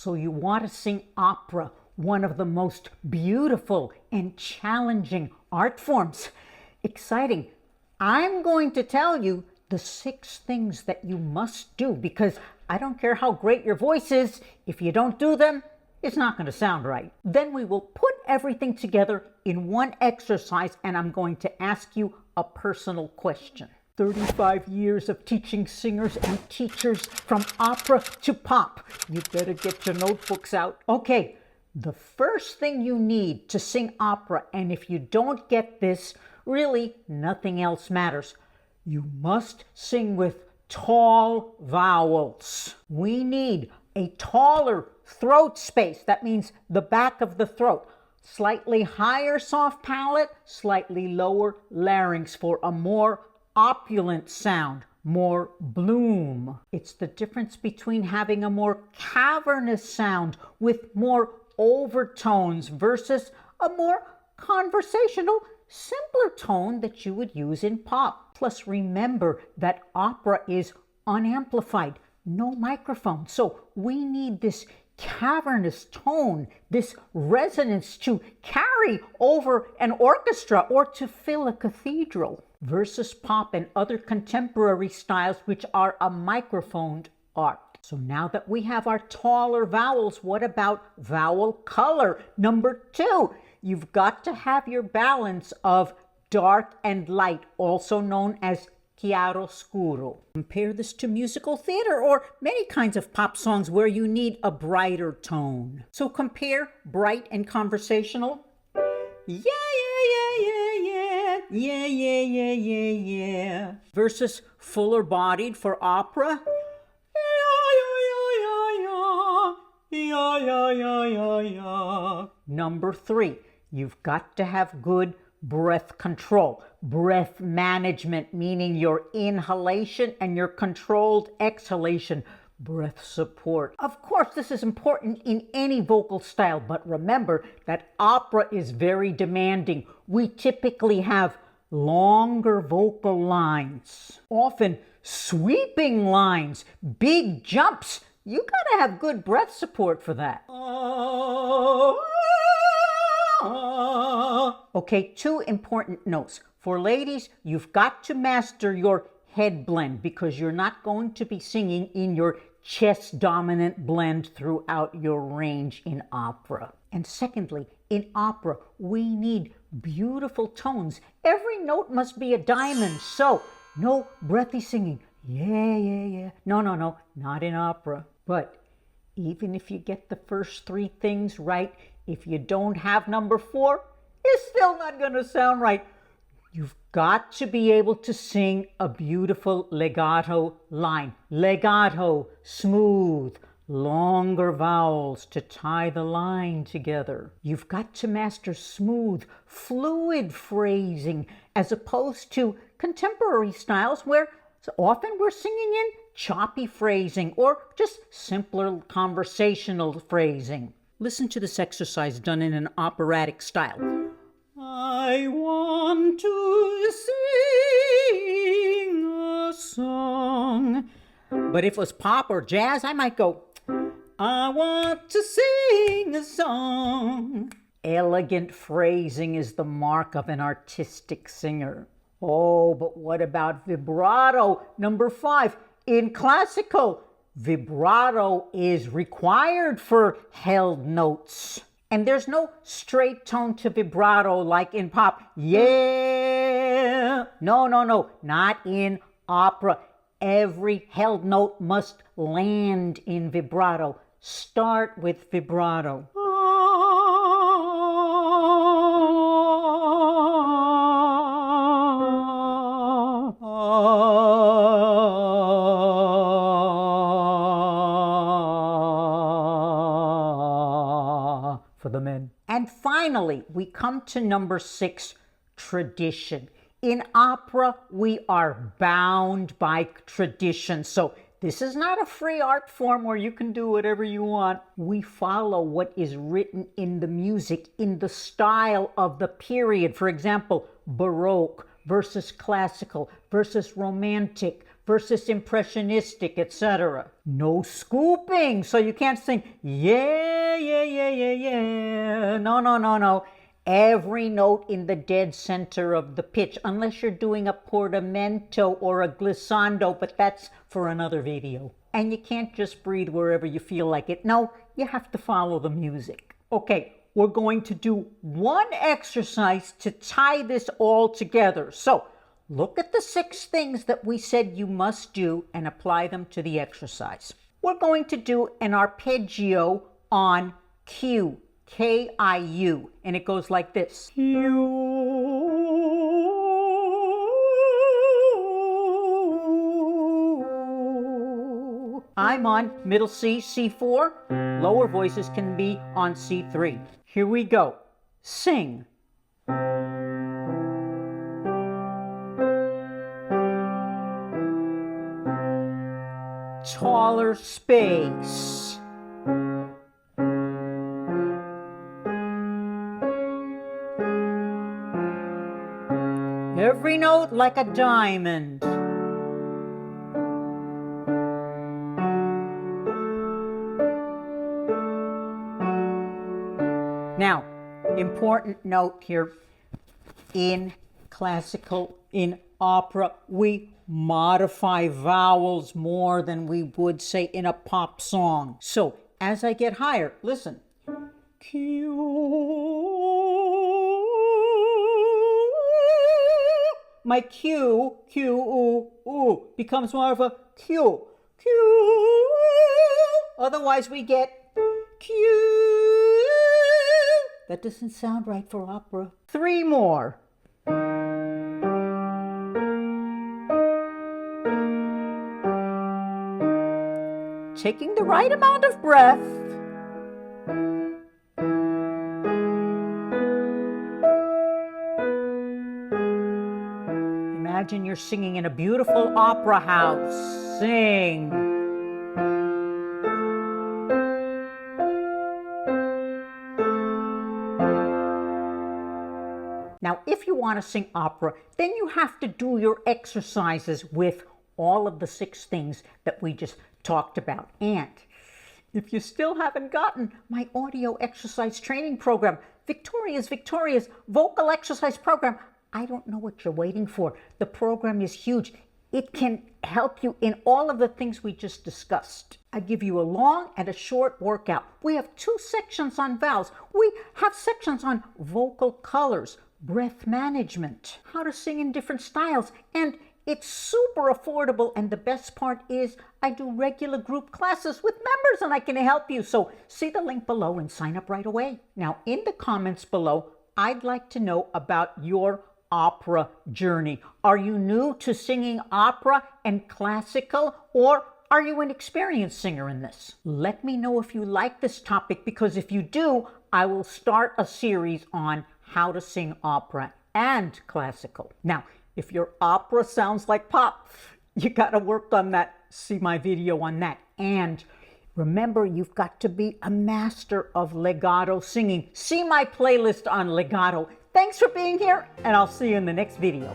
So you want to sing opera, one of the most beautiful and challenging art forms. Exciting. I'm going to tell you the 6 things that you must do, because I don't care how great your voice is, if you don't do them, it's not going to sound right. Then we will put everything together in one exercise, and I'm going to ask you a personal question. 35 years of teaching singers and teachers from opera to pop. You better get your notebooks out. Okay, the first thing you need to sing opera, and if you don't get this, really nothing else matters. You must sing with tall vowels. We need a taller throat space. That means the back of the throat. Slightly higher soft palate, slightly lower larynx for a more opulent sound, more bloom. It's the difference between having a more cavernous sound with more overtones versus a more conversational, simpler tone that you would use in pop. Plus, remember that opera is unamplified, no microphone. So we need this cavernous tone, this resonance to carry over an orchestra or to fill a cathedral, versus pop and other contemporary styles which are a microphoned art. So now that we have our taller vowels, what about vowel color? Number 2, you've got to have your balance of dark and light, also known as chiaroscuro. Compare this to musical theater or many kinds of pop songs where you need a brighter tone. So compare bright and conversational. Yeah, yeah, yeah, yeah, yeah, yeah, yeah, yeah, yeah. Versus fuller bodied for opera. Yeah, yeah, yeah, yeah, yeah. Number 3, you've got to have good breath control, breath management, meaning your inhalation and your controlled exhalation, breath support. Of course, this is important in any vocal style, but remember that opera is very demanding. We typically have longer vocal lines, often sweeping lines, big jumps. You gotta have good breath support for that. Okay, 2 important notes. For ladies, you've got to master your head blend because you're not going to be singing in your chest dominant blend throughout your range in opera. And secondly, in opera, we need beautiful tones. Every note must be a diamond, so no breathy singing. Yeah, yeah, yeah. No, no, no, not in opera. But even if you get the first 3 things right, if you don't have number 4, it's still not going to sound right. You've got to be able to sing a beautiful legato line. Legato, smooth, longer vowels to tie the line together. You've got to master smooth, fluid phrasing as opposed to contemporary styles where often we're singing in choppy phrasing or just simpler conversational phrasing. Listen to this exercise done in an operatic style. I want to sing a song. But if it was pop or jazz, I might go, I want to sing a song. Elegant phrasing is the mark of an artistic singer. Oh, but what about vibrato? Number 5, in classical, vibrato is required for held notes. And there's no straight tone to vibrato like in pop. Yeah. No, no, no, not in opera. Every held note must land in vibrato. Start with vibrato. For the men. And finally, we come to number 6, tradition. In opera, we are bound by tradition. So this is not a free art form where you can do whatever you want. We follow what is written in the music, in the style of the period. For example, Baroque versus classical versus romantic versus impressionistic, etc. No scooping, so you can't sing, yeah, yeah, yeah, yeah, yeah. No, no, no, no. Every note in the dead center of the pitch, unless you're doing a portamento or a glissando, but that's for another video. And you can't just breathe wherever you feel like it. No, you have to follow the music. Okay, we're going to do one exercise to tie this all together. So, look at the 6 things that we said you must do and apply them to the exercise. We're going to do an arpeggio on Q, K-I-U, and it goes like this. I'm on middle C, C4. Lower voices can be on C3. Here we go. Sing. Taller space. Every note like a diamond. Now, important note here, in classical, in opera, we modify vowels more than we would say in a pop song. So, as I get higher, listen. Q. My Q, becomes more of a Q, Q. Otherwise we get Q. That doesn't sound right for opera. 3 more. Taking the right amount of breath. Imagine you're singing in a beautiful opera house. Sing. Now, if you want to sing opera, then you have to do your exercises with all of the 6 things that we just talked about. And if you still haven't gotten my audio exercise training program, Victoria's vocal exercise program, I don't know what you're waiting for. The program is huge. It can help you in all of the things we just discussed. I give you a long and a short workout. We have 2 sections on vowels. We have sections on vocal colors, breath management, how to sing in different styles, and it's super affordable. And the best part is I do regular group classes with members and I can help you. So see the link below and sign up right away. Now, in the comments below, I'd like to know about your opera journey. Are you new to singing opera and classical, or are you an experienced singer in this? Let me know if you like this topic, because if you do, I will start a series on how to sing opera and classical. Now, if your opera sounds like pop, you got to work on that. See my video on that. And remember, you've got to be a master of legato singing. See my playlist on legato. Thanks for being here, and I'll see you in the next video.